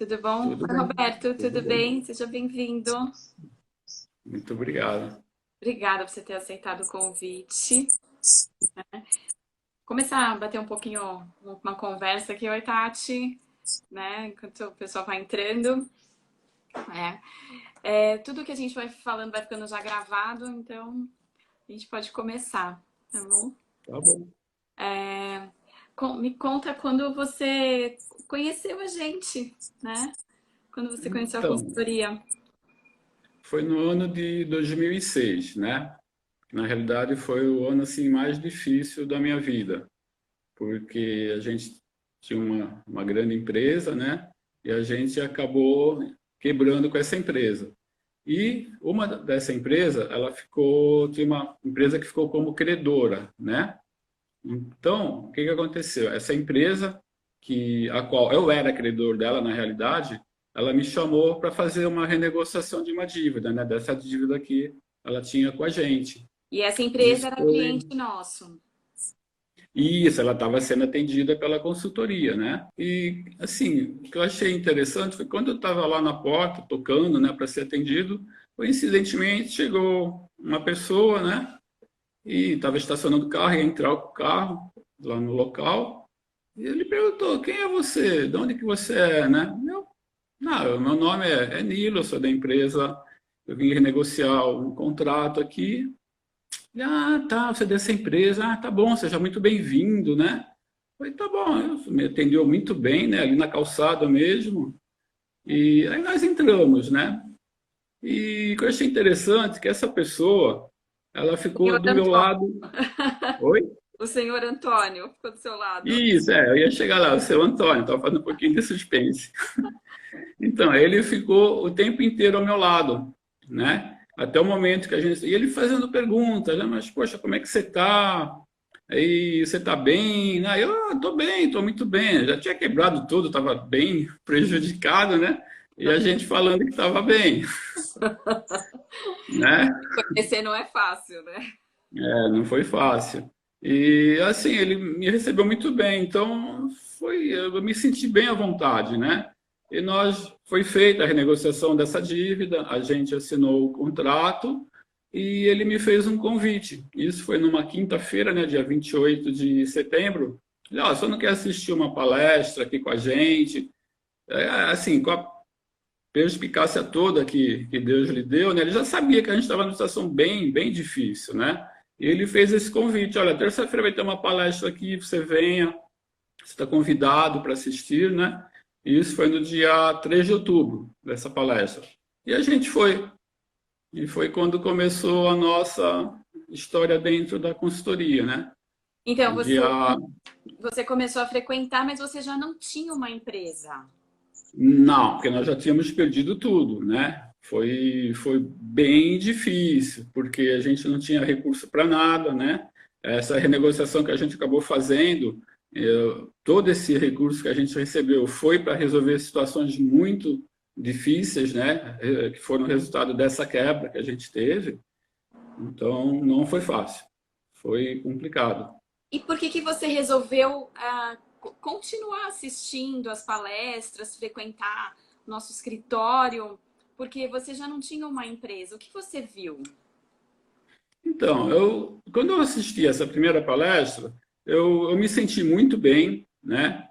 Tudo bom? Tudo Oi, bem, Roberto, tudo tudo bem. bem? Seja bem-vindo. Muito obrigado. Obrigada por você ter aceitado o convite. Começar a bater um pouquinho uma conversa aqui. Oi, Tati, né? Enquanto o pessoal vai entrando. Tudo que a gente vai falando vai ficando já gravado, então a gente pode começar, tá bom? Tá bom. Me conta quando você conheceu a gente, né? Quando você conheceu a Então, consultoria. foi no ano de 2006, né? Na realidade, foi o ano assim mais difícil da minha vida, porque a gente tinha uma grande empresa, né? E a gente acabou quebrando com essa empresa. E uma dessa empresa, tinha uma empresa que ficou como credora, né? Então, o que que aconteceu? Essa empresa, a qual eu era credor dela, na realidade, ela me chamou para fazer uma renegociação de uma dívida, né? Dessa dívida que ela tinha com a gente. E essa empresa Isso era foi. cliente nosso. Isso, ela estava sendo atendida pela consultoria, né? E, assim, o que eu achei interessante foi quando eu estava lá na porta, tocando, né, para ser atendido, coincidentemente chegou uma pessoa, né? E estava estacionando o carro, ia entrar com o carro lá no local. E ele perguntou, quem é você? De onde que você é, né? Não, meu nome é Nilo, eu sou da empresa, eu vim renegociar um contrato aqui. Tá, você é dessa empresa, tá bom, seja muito bem-vindo, né? Eu falei, tá bom, me atendeu muito bem, né? Ali na calçada mesmo. E aí nós entramos, né? E o que eu achei interessante é que essa pessoa, ela ficou Senhor do meu Antônio. lado. Oi? O senhor Antônio ficou do seu lado. Isso, eu ia chegar lá, o seu Antônio, estava fazendo um pouquinho de suspense. Então, ele ficou o tempo inteiro ao meu lado, né? Até o momento que a gente. E ele fazendo perguntas, né? Mas, poxa, como é que você está? Aí, você está bem? Né? Eu estou bem, estou muito bem. Já tinha quebrado tudo, estava bem prejudicado, né? E a gente falando que estava bem, né? Conhecer não é fácil, né? Não foi fácil. E assim, ele me recebeu muito bem, então eu me senti bem à vontade, né? E foi feita a renegociação dessa dívida, a gente assinou o contrato e ele me fez um convite. Isso foi numa quinta-feira, né, dia 28 de setembro. Ele, ó, você não quer assistir uma palestra aqui com a gente? Assim, com a perspicácia toda que Deus lhe deu, né? Ele já sabia que a gente estava numa situação bem, bem difícil, né? E ele fez esse convite, olha, terça-feira vai ter uma palestra aqui, você venha, você está convidado para assistir, né? E isso foi no dia 3 de outubro, dessa palestra. E a gente foi. E foi quando começou a nossa história dentro da consultoria, né? Então, No dia você começou a frequentar, mas você já não tinha uma empresa. Não, porque nós já tínhamos perdido tudo, né? Foi bem difícil, porque a gente não tinha recurso para nada, né? Essa renegociação que a gente acabou fazendo, todo esse recurso que a gente recebeu foi para resolver situações muito difíceis, né? Que foram resultado dessa quebra que a gente teve. Então, não foi fácil, foi complicado. E por que que você resolveu continuar assistindo as palestras, frequentar nosso escritório? Porque você já não tinha uma empresa. O que você viu? Então, quando eu assisti essa primeira palestra, eu me senti muito bem, né?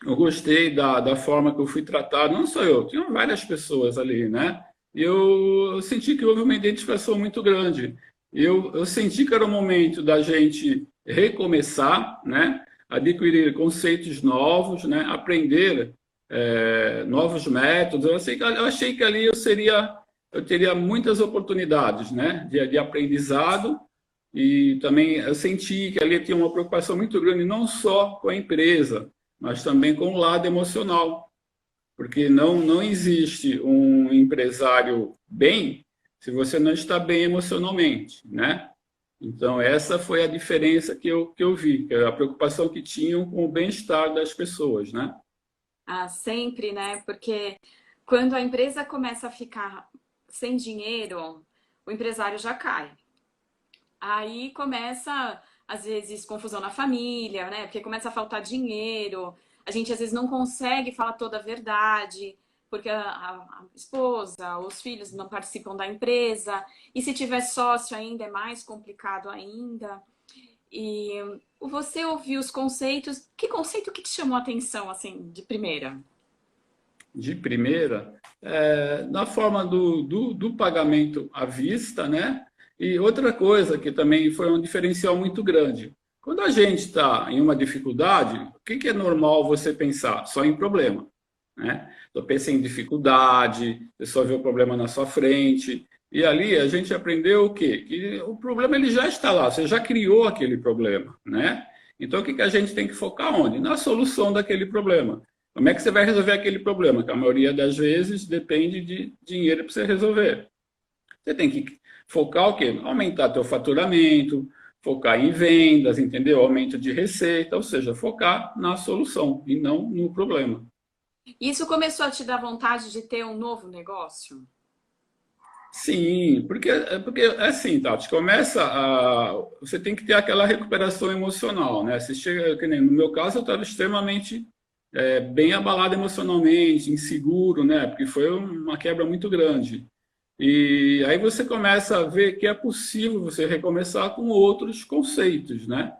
Eu gostei da forma que eu fui tratado, não só eu, tinham várias pessoas ali, né? E eu senti que houve uma identificação muito grande. Eu senti que era o momento da gente recomeçar, né? Adquirir conceitos novos, né? Aprender novos métodos. Eu achei que ali eu teria muitas oportunidades, né? De aprendizado e também eu senti que ali tinha uma preocupação muito grande, não só com a empresa, mas também com o lado emocional, porque não existe um empresário bem se você não está bem emocionalmente, né? Então, essa foi a diferença que eu vi, que é a preocupação que tinham com o bem-estar das pessoas, né? Ah, sempre, né? Porque quando a empresa começa a ficar sem dinheiro, o empresário já cai. Aí começa, às vezes, confusão na família, né? Porque começa a faltar dinheiro. a gente às vezes não consegue falar toda a verdade, porque a esposa, os filhos não participam da empresa, e se tiver sócio ainda é mais complicado ainda. E você ouviu os conceitos, que conceito que te chamou a atenção, assim, de primeira? De primeira, na forma do pagamento à vista, né? E outra coisa que também foi um diferencial muito grande. Quando a gente está em uma dificuldade, o que que é normal você pensar? Só em problema, né? Então, pensa em dificuldade, você só vê o problema na sua frente. E ali a gente aprendeu o quê? Que o problema ele já está lá, você já criou aquele problema, né? Então, o que que a gente tem que focar onde? Na solução daquele problema. Como é que você vai resolver aquele problema? Que a maioria das vezes depende de dinheiro para você resolver. Você tem que focar o quê? Aumentar teu faturamento, focar em vendas, entendeu? Aumento de receita, ou seja, focar na solução e não no problema. Isso começou a te dar vontade de ter um novo negócio? Sim, porque é assim, Tati, você tem que ter aquela recuperação emocional, né? Você chega, que nem no meu caso, eu estava extremamente bem abalado emocionalmente, inseguro, né? Porque foi uma quebra muito grande. E aí você começa a ver que é possível você recomeçar com outros conceitos, né?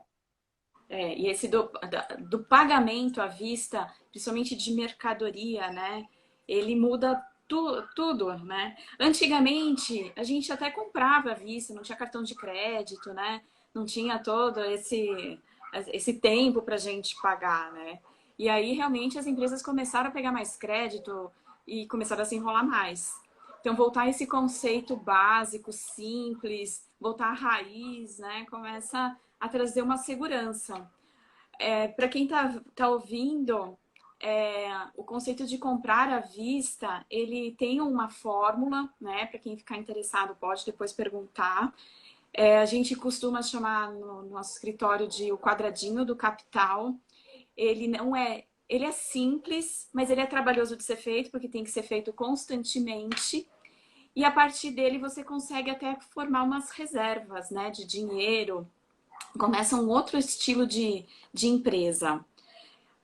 E esse do pagamento à vista, principalmente de mercadoria, né? Ele muda tudo, né? Antigamente, a gente até comprava à vista, não tinha cartão de crédito, né? Não tinha todo esse tempo para a gente pagar, né? E aí, realmente, as empresas começaram a pegar mais crédito e começaram a se enrolar mais. Então, voltar a esse conceito básico, simples, voltar à raiz, né? Começa a trazer uma segurança. Para quem tá ouvindo, o conceito de comprar à vista, ele tem uma fórmula, né? Para quem ficar interessado pode depois perguntar. A gente costuma chamar no nosso escritório de o quadradinho do capital. Ele não é, ele é simples, mas ele é trabalhoso de ser feito porque tem que ser feito constantemente. E a partir dele você consegue até formar umas reservas, né, de dinheiro. Começa um outro estilo de empresa.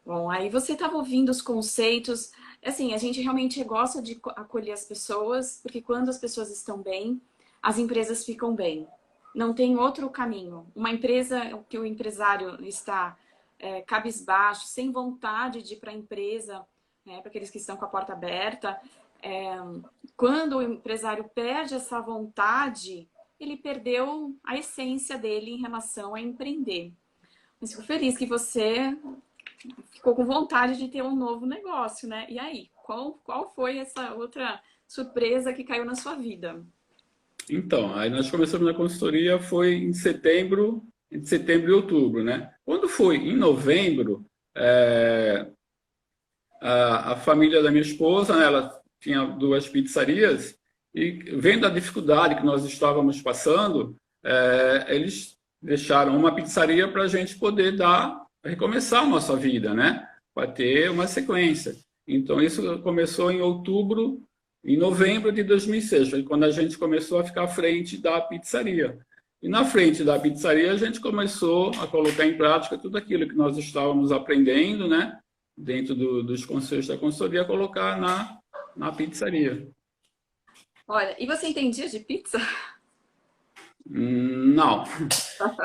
Bom, aí você estava ouvindo os conceitos. Assim, a gente realmente gosta de acolher as pessoas, porque quando as pessoas estão bem, as empresas ficam bem. Não tem outro caminho. Uma empresa que o empresário está cabisbaixo, sem vontade de ir para a empresa, né, para aqueles que estão com a porta aberta, é, quando o empresário perde essa vontade, ele perdeu a essência dele em relação a empreender. Mas fico feliz que você ficou com vontade de ter um novo negócio, né? E aí, qual foi essa outra surpresa que caiu na sua vida? Então, aí nós começamos na consultoria, foi em setembro, entre setembro e outubro, né? Quando foi em novembro, a família da minha esposa, né, ela tinha duas pizzarias, e vendo a dificuldade que nós estávamos passando, eles deixaram uma pizzaria para a gente poder recomeçar a nossa vida, né? Para ter uma sequência. Então, isso começou em outubro, em novembro de 2006, foi quando a gente começou a ficar à frente da pizzaria. E na frente da pizzaria, a gente começou a colocar em prática tudo aquilo que nós estávamos aprendendo, né? Dentro dos conceitos da consultoria, colocar na pizzaria. Olha, e você entendia de pizza? Não.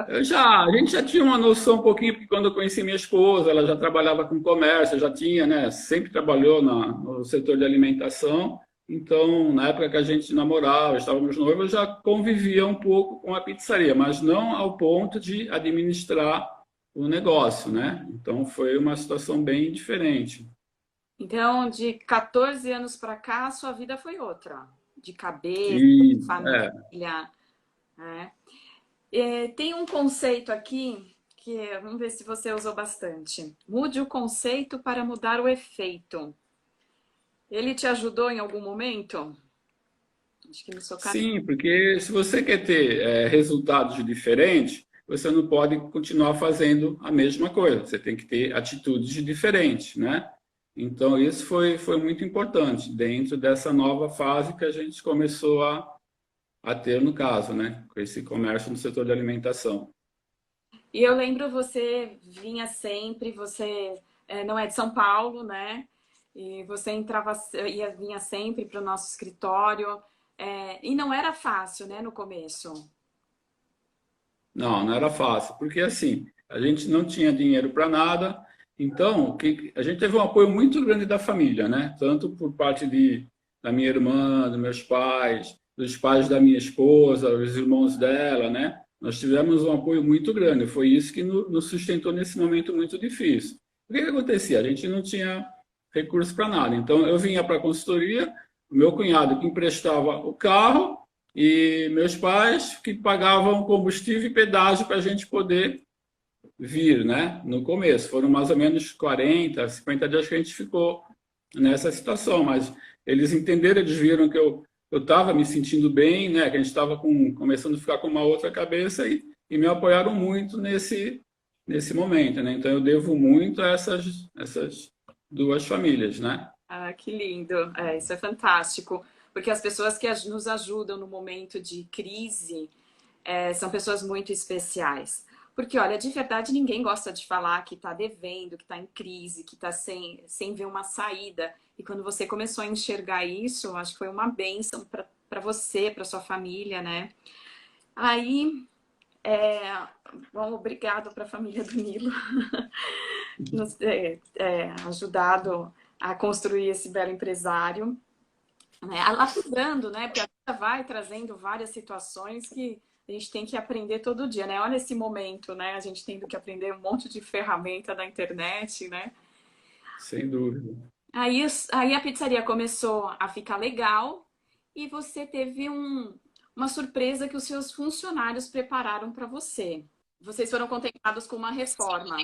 A gente já tinha uma noção um pouquinho, porque quando eu conheci minha esposa, ela já trabalhava com comércio, já tinha, né? Sempre trabalhou no setor de alimentação. Então, na época que a gente namorava, estávamos noivos, eu já convivia um pouco com a pizzaria, mas não ao ponto de administrar o negócio, né? Então, foi uma situação bem diferente. Então, de 14 anos para cá, a sua vida foi outra. De cabeça, E, de família, né? Tem um conceito aqui que vamos ver se você usou bastante. Mude o conceito para mudar o efeito. Ele te ajudou em algum momento? Acho que no seu caso. sim, porque se você quer ter resultados diferentes, você não pode continuar fazendo a mesma coisa. Você tem que ter atitudes diferentes, né? Então, isso foi muito importante dentro dessa nova fase que a gente começou a ter, no caso, né? Com esse comércio no setor de alimentação. E eu lembro, você vinha sempre, você não é de São Paulo, né? E você vinha sempre para o nosso escritório. E não era fácil, né, no começo. Não, não era fácil, porque assim, a gente não tinha dinheiro para nada, então a gente teve um apoio muito grande da família, né? Tanto por parte da minha irmã, dos meus pais, dos pais da minha esposa, os irmãos dela, né? Nós tivemos um apoio muito grande, foi isso que nos sustentou nesse momento muito difícil. O que que acontecia? A gente não tinha recurso para nada, então eu vinha para a consultoria, o meu cunhado que emprestava o carro, e meus pais que pagavam combustível e pedágio para a gente poder vir, né? No começo. Foram mais ou menos 40, 50 dias que a gente ficou nessa situação, mas eles entenderam, eles viram que eu estava me sentindo bem, né? Que a gente estava começando a ficar com uma outra cabeça e me apoiaram muito nesse momento, né? Então eu devo muito a essas duas famílias, né? Ah, que lindo. Isso é fantástico. Porque as pessoas que nos ajudam no momento de crise são pessoas muito especiais. Porque, olha, de verdade, ninguém gosta de falar que está devendo, que está em crise, que está sem ver uma saída. E quando você começou a enxergar isso, acho que foi uma bênção para você, para sua família, né? Aí, bom, obrigado para a família do Nilo nos ajudado a construir esse belo empresário. Né? Lapidando, né? Porque a vida vai trazendo várias situações que a gente tem que aprender todo dia, né? Olha esse momento, né? A gente tendo que aprender um monte de ferramenta da internet, né? Sem dúvida. Aí a pizzaria começou a ficar legal e você teve uma surpresa que os seus funcionários prepararam para você. Vocês foram contemplados com uma reforma.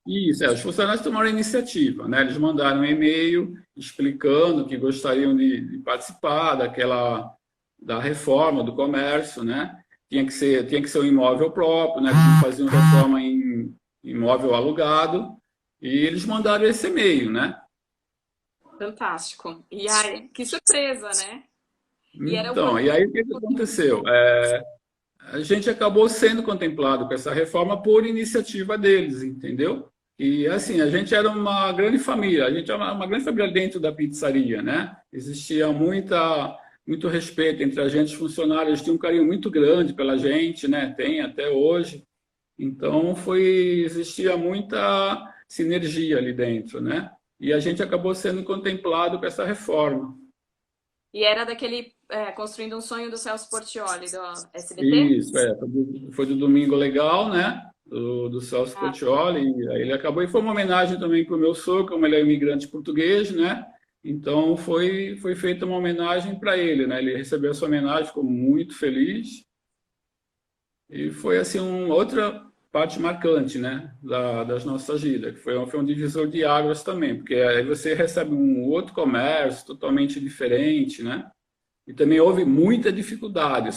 Isso, os funcionários tomaram a iniciativa, né? Eles mandaram um e-mail explicando que gostariam de participar da reforma do comércio, né? Tinha que ser um imóvel próprio, né? Eles não faziam reforma em imóvel alugado, e eles mandaram esse e-mail, né? Fantástico. E aí, que surpresa, né? Então, e aí o que aconteceu? A gente acabou sendo contemplado com essa reforma por iniciativa deles, entendeu? E assim, a gente era uma grande família, a gente era uma grande família dentro da pizzaria, né? Existia muito respeito entre a gente, os funcionários tinham um carinho muito grande pela gente, né? Tem até hoje. Então, existia muita sinergia ali dentro, né? E a gente acabou sendo contemplado com essa reforma. E era daquele Construindo um Sonho do Celso Portiolli, do SBT? Isso, foi do Domingo Legal, né? Do Celso Portiolli, e aí ele acabou, e foi uma homenagem também para o meu sogro, como ele é imigrante português, né? Então foi feita uma homenagem para ele, né? Ele recebeu essa homenagem, ficou muito feliz, e foi assim outra parte marcante, né? Das nossas vidas, que foi um divisor de águas também, porque aí você recebe um outro comércio totalmente diferente, né? E também houve muita dificuldade.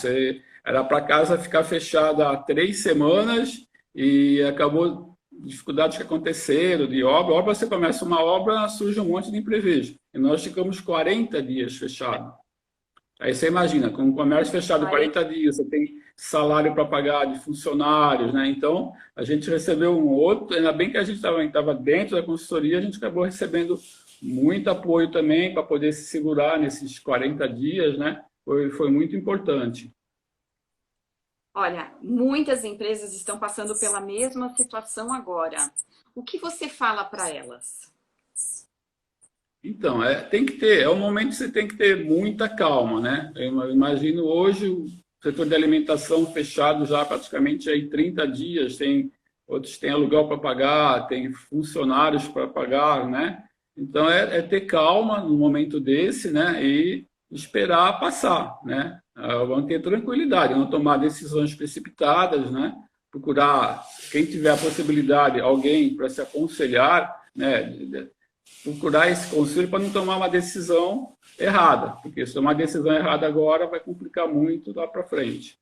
Era para casa ficar fechada há 3 semanas e acabou dificuldades que aconteceram de obra. Obra, você começa uma obra, surge um monte de imprevisto. E nós ficamos 40 dias fechados. Aí você imagina, com o comércio fechado 40 dias, você tem salário para pagar de funcionários, né? Então, a gente recebeu um outro, ainda bem que a gente estava dentro da consultoria, a gente acabou recebendo muito apoio também para poder se segurar nesses 40 dias, né? Foi muito importante. Olha, muitas empresas estão passando pela mesma situação agora. O que você fala para elas? Então, tem que ter, é um momento que você tem que ter muita calma, né? Eu imagino hoje o setor de alimentação fechado já praticamente aí 30 dias, outros têm aluguel para pagar, tem funcionários para pagar, né? Então, ter calma no momento desse, né? E esperar passar, né? Vamos ter tranquilidade, não tomar decisões precipitadas, né? Procurar, quem tiver a possibilidade, alguém para se aconselhar, né? Procurar esse conselho para não tomar uma decisão errada, porque se tomar uma decisão errada agora vai complicar muito lá para frente.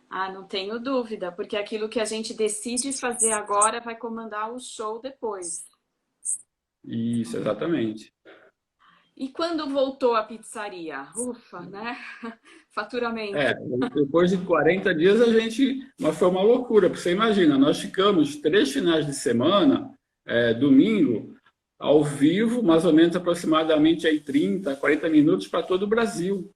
Não tenho dúvida, porque aquilo que a gente decide fazer agora vai comandar o show depois. Isso, exatamente. E quando voltou a pizzaria? Ufa, né? Faturamento. Depois de 40 dias mas foi uma loucura, porque você imagina, nós ficamos 3 finais de semana domingo, ao vivo, mais ou menos aproximadamente aí 30, 40 minutos para todo o Brasil,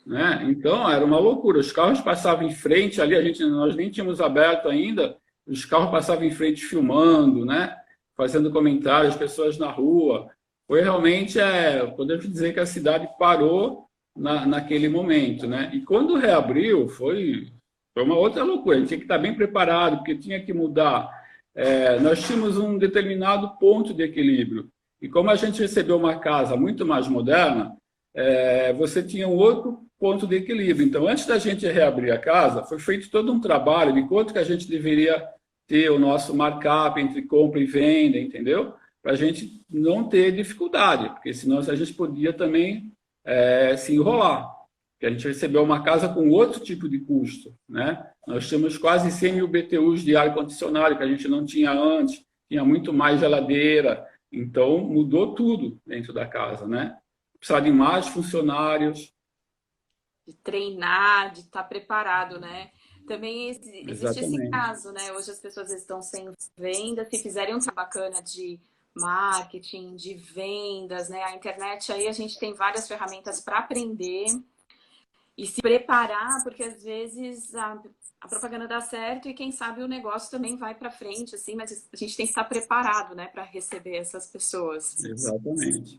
né? Então, era uma loucura. Os carros passavam em frente ali, nós nem tínhamos aberto ainda, os carros passavam em frente filmando, né? Fazendo comentários, pessoas na rua. Foi realmente, podemos dizer que a cidade parou naquele momento, né? E quando reabriu, foi uma outra loucura. A gente tinha que estar bem preparado, porque tinha que mudar. Nós tínhamos um determinado ponto de equilíbrio. E como a gente recebeu uma casa muito mais moderna, você tinha um outro ponto de equilíbrio. Então, antes da gente reabrir a casa, foi feito todo um trabalho de quanto que a gente deveria ter o nosso markup entre compra e venda, entendeu? Para a gente não ter dificuldade, porque senão a gente podia também se enrolar. Porque a gente recebeu uma casa com outro tipo de custo, né? Nós tínhamos quase 100 mil BTUs de ar-condicionado, que a gente não tinha antes, tinha muito mais geladeira, então mudou tudo dentro da casa, né? Precisar de mais funcionários. De treinar, de estar preparado, né? Também existe esse Exatamente. caso, né? Hoje as pessoas estão sem venda, se fizerem um trabalho bacana de marketing, de vendas, né? A internet aí a gente tem várias ferramentas para aprender e se preparar, porque às vezes a propaganda dá certo e quem sabe o negócio também vai para frente, assim, mas a gente tem que estar preparado, né, para receber essas pessoas. Exatamente.